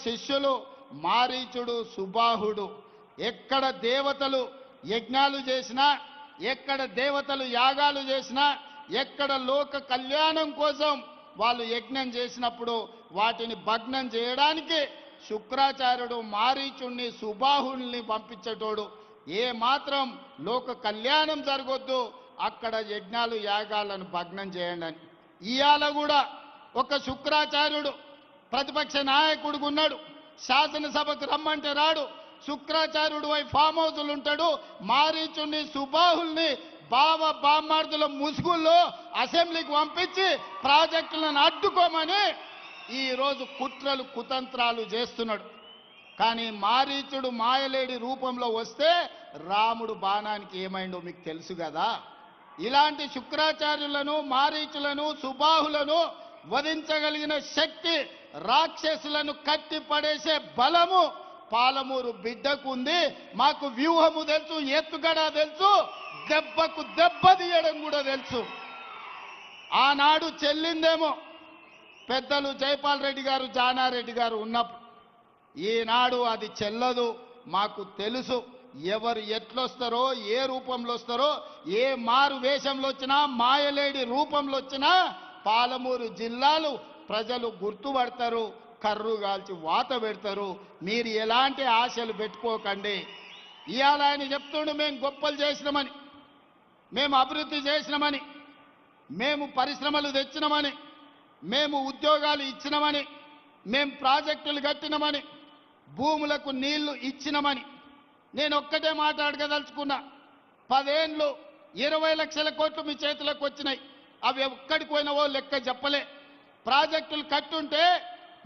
శిష్యులు మారీచుడు సుబాహుడు. ఎక్కడ దేవతలు యజ్ఞాలు చేసినా, ఎక్కడ దేవతలు యాగాలు చేసినా, ఎక్కడ లోక కళ్యాణం కోసం వాళ్ళు యజ్ఞం చేసినప్పుడు వాటిని భగ్నం చేయడానికి శుక్రాచార్యుడు మారీచుణ్ణి సుబాహుల్ని పంపించేటోడు. ఏ మాత్రం లోక కళ్యాణం జరగొద్దు, అక్కడ యజ్ఞాలు యాగాలను భగ్నం చేయండి అని. ఇవాళ కూడా ఒక శుక్రాచార్యుడు ప్రతిపక్ష నాయకుడు ఉన్నాడు, శాసనసభకు రమ్మంటే రాడు, శుక్రాచార్యుడు వై ఫామ్ హౌస్లు ఉంటాడు. మారీచుణ్ణి సుబాహుల్ని బామ్మార్దుల ముసుగుల్లో అసెంబ్లీకి పంపించి ప్రాజెక్టులను అడ్డుకోమని ఈరోజు కుట్రలు కుతంత్రాలు చేస్తున్నాడు. కానీ మారీచుడు మాయలేడి రూపంలో వస్తే రాముడు బాణానికి ఏమైందో మీకు తెలుసు కదా. ఇలాంటి శుక్రాచార్యులను, మారీచులను, సుబాహులను వధించగలిగిన శక్తి, రాక్షసులను కట్టి పడేసే బలము పాలమూరు బిడ్డకు ఉంది. మాకు వ్యూహము తెలుసు, ఎత్తుగడ తెలుసు, దెబ్బకు దెబ్బ తీయడం కూడా తెలుసు. ఆనాడు చెల్లిందేమో పెద్దలు జైపాల్ రెడ్డి గారు, జానారెడ్డి గారు ఉన్నప్పుడు. ఈనాడు అది చెల్లదు. మాకు తెలుసు ఎవరు ఎట్లొస్తారో, ఏ రూపంలో వస్తారో, ఏ మారు వేషంలో వచ్చినా, మాయలేడి రూపంలో వచ్చినా పాలమూరు జిల్లాలు ప్రజలు గుర్తుపడతారు, కర్రు కాల్చి వాత పెడతారు. మీరు ఎలాంటి ఆశలు పెట్టుకోకండి. ఇవాళ ఆయన చెప్తుండు మేము గొప్పలు చేసినామని, మేము అభివృద్ధి చేసినామని, మేము పరిశ్రమలు తెచ్చినామని, మేము ఉద్యోగాలు ఇచ్చినామని, మేము ప్రాజెక్టులు కట్టినామని, భూములకు నీళ్లు ఇచ్చినామని. నేను ఒక్కటే మాట్లాడగదలుచుకున్నా. 10 ఏళ్ళు 20 లక్షల కోట్లు మీ చేతులకు వచ్చినాయి. అవి ఎక్కడికి పోయినావో లెక్క చెప్పలే. ప్రాజెక్టులు కట్టుంటే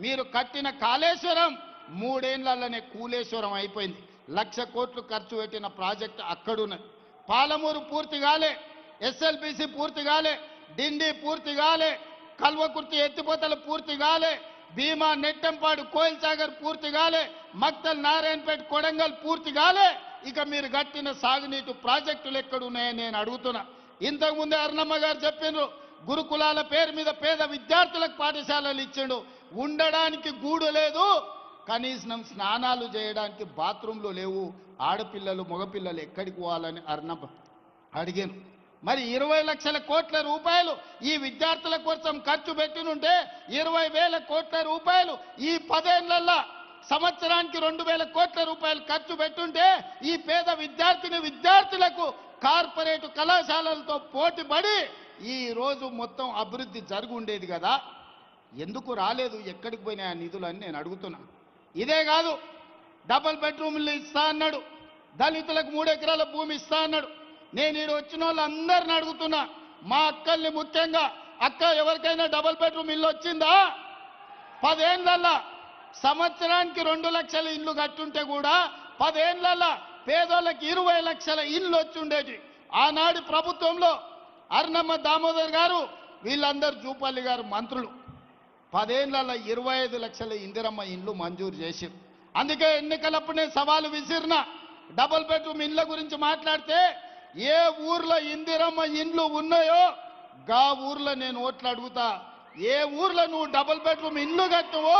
మీరు కట్టిన కాళేశ్వరం 3 ఏళ్లలోనే కూలేశ్వరం అయిపోయింది. 1,00,000 కోట్లు ఖర్చు పెట్టిన ప్రాజెక్టు అక్కడున్నది. పాలమూరు పూర్తి కాలే, ఎస్ఎల్బిసి పూర్తి కాలే, డిండి పూర్తి కాలే, కల్వకుర్తి ఎత్తిపోతలు పూర్తి కాలే, భీమా నెట్టంపాడు కోయిల్ సాగర్ పూర్తి కాలే, మక్తల్ నారాయణపేట కొడంగల్ పూర్తి కాలే. ఇక మీరు కట్టిన సాగునీటి ప్రాజెక్టులు ఎక్కడున్నాయని నేను అడుగుతున్నా. ఇంతకుముందే అరుణమ్మ గారు చెప్పిండ్రు, గురుకులాల పేరు మీద పేద విద్యార్థులకు పాఠశాలలు ఇచ్చిండు. ఉండడానికి గూడు లేదు, కనీసం స్నానాలు చేయడానికి బాత్రూంలు లేవు. ఆడపిల్లలు మగపిల్లలు ఎక్కడికి పోవాలని అరుణమ్మ అడిగాను. మరి 20 లక్షల కోట్ల రూపాయలు ఈ విద్యార్థుల కోసం ఖర్చు పెట్టినుంటే 20,000 కోట్ల రూపాయలు ఈ 10 ఏళ్లలో సంవత్సరానికి 2,000 కోట్ల రూపాయలు ఖర్చు పెట్టుంటే ఈ పేద విద్యార్థులకు కార్పొరేట్ కళాశాలలతో పోటీపడి ఈ రోజు మొత్తం అభివృద్ధి జరిగి ఉండేది కదా. ఎందుకు రాలేదు, ఎక్కడికి పోయినా ఆ నిధులని నేను అడుగుతున్నా. ఇదే కాదు, డబుల్ బెడ్రూమ్లు ఇస్తా అన్నాడు, దళితులకు 3 ఎకరాల భూమి ఇస్తా అన్నాడు. నేను ఈడ వచ్చిన వాళ్ళందరిని అడుగుతున్నా, మా అక్కల్ని ముఖ్యంగా, అక్క ఎవరికైనా డబుల్ బెడ్రూమ్ ఇల్లు వచ్చిందా? 10 ఏళ్లలో సంవత్సరానికి 2 లక్షల ఇల్లు కట్టుంటే కూడా 10 ఏళ్లలో పేదోళ్ళకి 20 లక్షల ఇల్లు వచ్చుండేది. ఆనాడు ప్రభుత్వంలో అరుణమ్మ దామోదర్ గారు, వీళ్ళందరూ జూపల్లి గారు మంత్రులు 10 ఏళ్లలో 25 లక్షల ఇందిరమ్మ ఇండ్లు మంజూరు చేశారు. అందుకే ఎన్నికలప్పుడు నేను సవాలు విసిరిన, డబుల్ బెడ్రూమ్ ఇండ్ల గురించి మాట్లాడితే ఏ ఊర్లో ఇందిరమ్మ ఇండ్లు ఉన్నాయో గా ఊర్లో నేను ఓట్లు అడుగుతా. ఏ ఊర్లో నువ్వు డబుల్ బెడ్రూమ్ ఇల్లు కట్టువో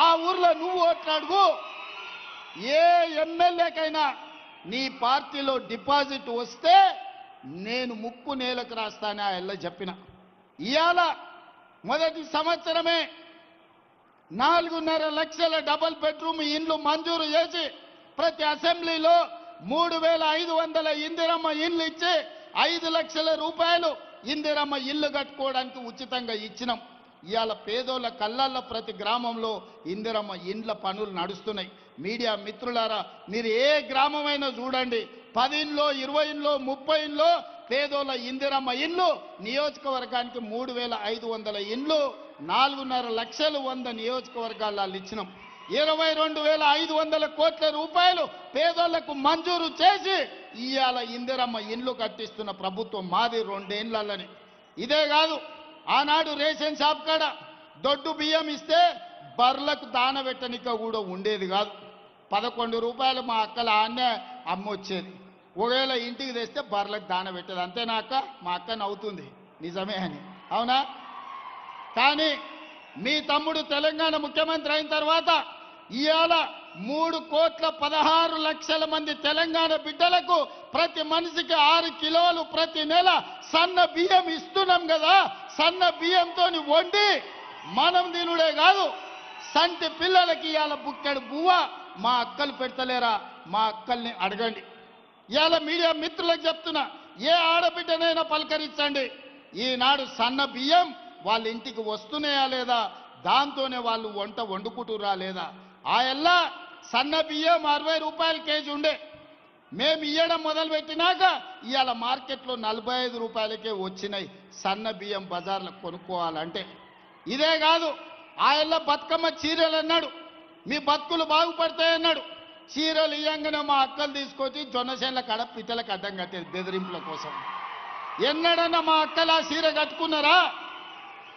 ఆ ఊర్లో నువ్వు ఓట్లు అడుగు. ఏ ఎమ్మెల్యేకైనా నీ పార్టీలో డిపాజిట్ వస్తే నేను ముక్కు నేలకు రాస్తానే ఆ ఎల్ల చెప్పిన. ఇవాళ మొదటి సంవత్సరమే 4.5 లక్షల డబుల్ బెడ్రూమ్ ఇండ్లు మంజూరు చేసి ప్రతి అసెంబ్లీలో 3,500 ఇందిరమ్మ ఇండ్లు ఇచ్చి 5 లక్షల రూపాయలు ఇందిరమ్మ ఇల్లు కట్టుకోవడానికి ఉచితంగా ఇచ్చినాం. ఇవాళ పేదోళ్ళ కళ్ళల్లో ప్రతి గ్రామంలో ఇందిరమ్మ ఇండ్ల పనులు నడుస్తున్నాయి. మీడియా మిత్రులారా, మీరు ఏ గ్రామమైనా చూడండి, 10 ఇండ్లో 20 ఇండ్లో 30 ఇండ్లో పేదోళ్ళ ఇందిరమ్మ ఇండ్లు. నియోజకవర్గానికి 3,500 ఇండ్లు, 4.5 లక్షలు 100 నియోజకవర్గాల్లో ఇచ్చినాం. 22,500 కోట్ల రూపాయలు పేదోళ్లకు మంజూరు చేసి ఇవాళ ఇందిరమ్మ ఇండ్లు కట్టిస్తున్న ప్రభుత్వం మాది 2 ఏళ్లలోనే. ఇదే కాదు, ఆనాడు రేషన్ షాప్ కాడ దొడ్డు బియ్యం ఇస్తే బర్లకు దాన పెట్టనిక కూడా ఉండేది కాదు. 11 రూపాయలు మా అక్కల ఆన్నే అమ్మొచ్చేది. ఒకవేళ ఇంటికి తెస్తే బర్లకు దాన పెట్టేది. అంతేనా అక్క? మా అక్క నవ్వుతుంది, నిజమే అని. అవునా? కానీ మీ తమ్ముడు తెలంగాణ ముఖ్యమంత్రి అయిన తర్వాత ఇవాళ 3,16,00,000 మంది తెలంగాణ బిడ్డలకు ప్రతి మనిషికి 6 కిలోలు ప్రతి నెల సన్న బియ్యం ఇస్తున్నాం కదా. సన్న బియ్యంతో వండి మనం తినుడే కాదు, సంటి పిల్లలకి ఇవాళ బుక్కెడు బువ్వ మా అక్కలు పెడతలేరా? మా అక్కల్ని అడగండి. ఇవాళ మీడియా మిత్రులకు చెప్తున్నా, ఏ ఆడబిడ్డనైనా పలకరించండి. ఈనాడు సన్న బియ్యం వాళ్ళ ఇంటికి వస్తున్నాయా లేదా, దాంతోనే వాళ్ళు వంట వండుకుంటురా లేదా? ఆ ఎల్లా సన్న బియ్యం 60 రూపాయల కేజీ ఉండే, మేము ఇయ్యడం మొదలు పెట్టినాక ఇవాళ మార్కెట్లో 45 రూపాయలకే వచ్చినాయి సన్న బియ్యం బజార్లో కొనుక్కోవాలంటే. ఇదే కాదు, ఆ ఎల్లా బతుకమ్మ చీరలు అన్నాడు, మీ బతుకులు బాగుపడతాయన్నాడు. చీరలు ఇయ్యంగానే మా అక్కలు తీసుకొచ్చి జొన్నసేన్ల కాడ పిట్టలకు అడ్డం కట్టేది బెదిరింపుల కోసం. ఎన్నడన్నా మా అక్కలు ఆ చీర కట్టుకున్నారా?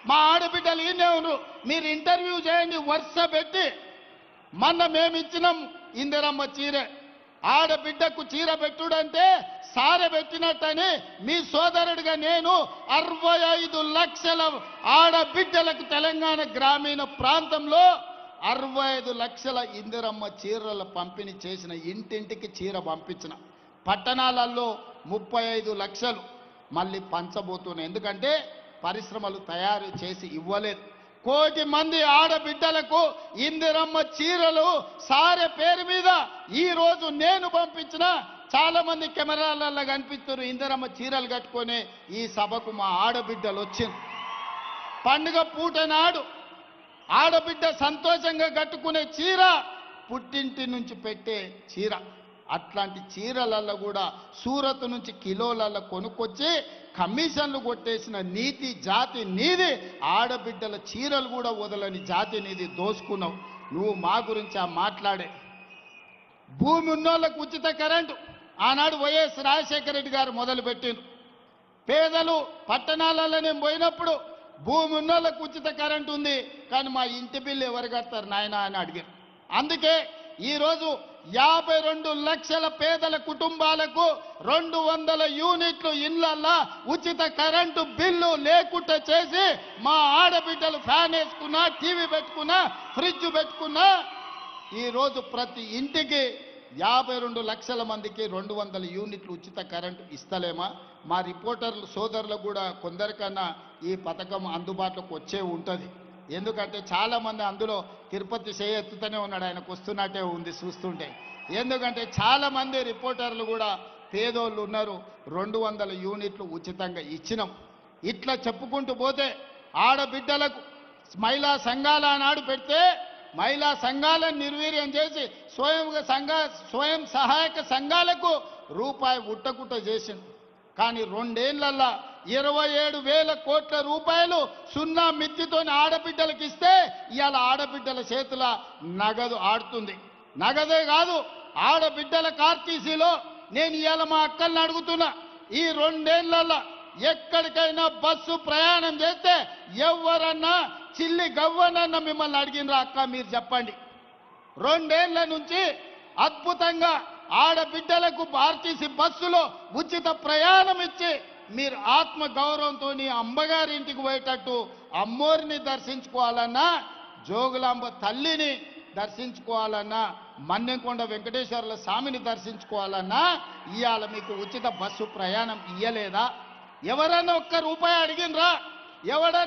మా ఆడబిడ్డలు ఈయనే ఉన్నారు, మీరు ఇంటర్వ్యూ చేయండి వరుస పెట్టి. మొన్న మేము ఇచ్చినాం ఇందిరమ్మ చీరే. ఆడబిడ్డకు చీర పెట్టుడంటే సారె పెట్టినట్టని మీ సోదరుడిగా నేను 65 లక్షల ఆడబిడ్డలకు తెలంగాణ గ్రామీణ ప్రాంతంలో 65 లక్షల ఇందిరమ్మ చీరల పంపిణీ చేసిన, ఇంటింటికి చీర పంపించిన. పట్టణాలలో 35 లక్షలు మళ్ళీ పంచబోతున్నాయి, ఎందుకంటే పరిశ్రమలు తయారు చేసి ఇవ్వలేదు. 1 కోటి మంది ఆడబిడ్డలకు ఇందిరమ్మ చీరలు సారె పేరు మీద ఈ రోజు నేను పంపించిన. చాలా మంది కెమెరాలలో కనిపిస్తున్నారు ఇందిరమ్మ చీరలు కట్టుకొని ఈ సభకు మా ఆడబిడ్డలు వచ్చింది. పండుగ పూట నాడు ఆడబిడ్డ సంతోషంగా కట్టుకునే చీర పుట్టింటి నుంచి పెట్టే చీర. అట్లాంటి చీరలలో కూడా సూరత్ నుంచి కిలోలలో కొనుక్కొచ్చి కమిషన్లు కొట్టేసిన నీతి జాతి నీది. ఆడబిడ్డల చీరలు కూడా వదలని జాతి నీది దోసుకున్నావు నువ్వు. మా గురించి మాట్లాడే భూమి ఉన్నోళ్ళకు ఉచిత కరెంటు ఆనాడు వైఎస్ రాజశేఖర రెడ్డి గారు మొదలుపెట్టిండు. పేదలు పట్టణాలలో నేను పోయినప్పుడు భూమి ఉన్నోళ్ళకు ఉచిత కరెంటు ఉంది, కానీ మా ఇంటి బిల్లు ఎవరు కడతారు నాయన అని అడిగారు. అందుకే ఈరోజు 52 లక్షల పేదల కుటుంబాలకు 200 యూనిట్లు ఇళ్లల్లా ఉచిత కరెంటు బిల్లు లేకుండా చేసి మా ఆడబిడ్డలు ఫ్యాన్ వేసుకున్నా, టీవీ పెట్టుకున్నా, ఫ్రిడ్జ్ పెట్టుకున్నా ఈరోజు ప్రతి ఇంటికి 52 లక్షల మందికి 200 యూనిట్లు ఉచిత కరెంటు ఇస్తలేమా? మా రిపోర్టర్లు సోదరులకు కూడా కొందరికన్నా ఈ పథకం అందుబాటులోకి వచ్చే ఉంటుంది. ఎందుకంటే చాలామంది అందులో తిరుపతి చేయెత్తుతూనే ఉన్నాడు, ఆయనకు వస్తున్నట్టే ఉంది చూస్తుంటే. ఎందుకంటే చాలామంది రిపోర్టర్లు కూడా పేదోళ్ళు ఉన్నారు. 200 యూనిట్లు ఉచితంగా ఇచ్చినాం. ఇట్లా చెప్పుకుంటూ పోతే ఆడబిడ్డలకు మహిళా సంఘాల నాడు పెడితే మహిళా సంఘాలను నిర్వీర్యం చేసి స్వయం సహాయక సంఘాలకు రూపాయి ఉట్టకుట్ట చేసింది. కానీ 2 ఏళ్లల్లా 27,000 కోట్ల రూపాయలు సున్నా మిత్తితోని ఆడబిడ్డలకు ఇస్తే ఇవాళ ఆడబిడ్డల చేతుల నగదు ఆడుతుంది. నగదే కాదు, ఆడబిడ్డల ఆర్టీసీలో నేను ఇవాళ మా అక్కల్ని అడుగుతున్నా, ఈ 2 ఏళ్లలో ఎక్కడికైనా బస్సు ప్రయాణం చేస్తే ఎవరన్నా చిల్లి గవ్వనన్నా మిమ్మల్ని అడిగినరా అక్క మీరు చెప్పండి. 2 ఏళ్ల నుంచి అద్భుతంగా ఆడబిడ్డలకు ఆర్టీసీ బస్సులో ఉచిత ప్రయాణం ఇచ్చి మీరు ఆత్మ గౌరవంతో అమ్మగారి ఇంటికి పోయేటట్టు అమ్మోరిని దర్శించుకోవాలన్నా, జోగులాంబ తల్లిని దర్శించుకోవాలన్నా, మన్నెంకొండ వెంకటేశ్వర్ల స్వామిని దర్శించుకోవాలన్నా ఇవాళ మీకు ఉచిత బస్సు ప్రయాణం ఇయ్యలేదా? ఎవరన్నా ఒక్క రూపాయి అడిగినరా? ఎవడన్నా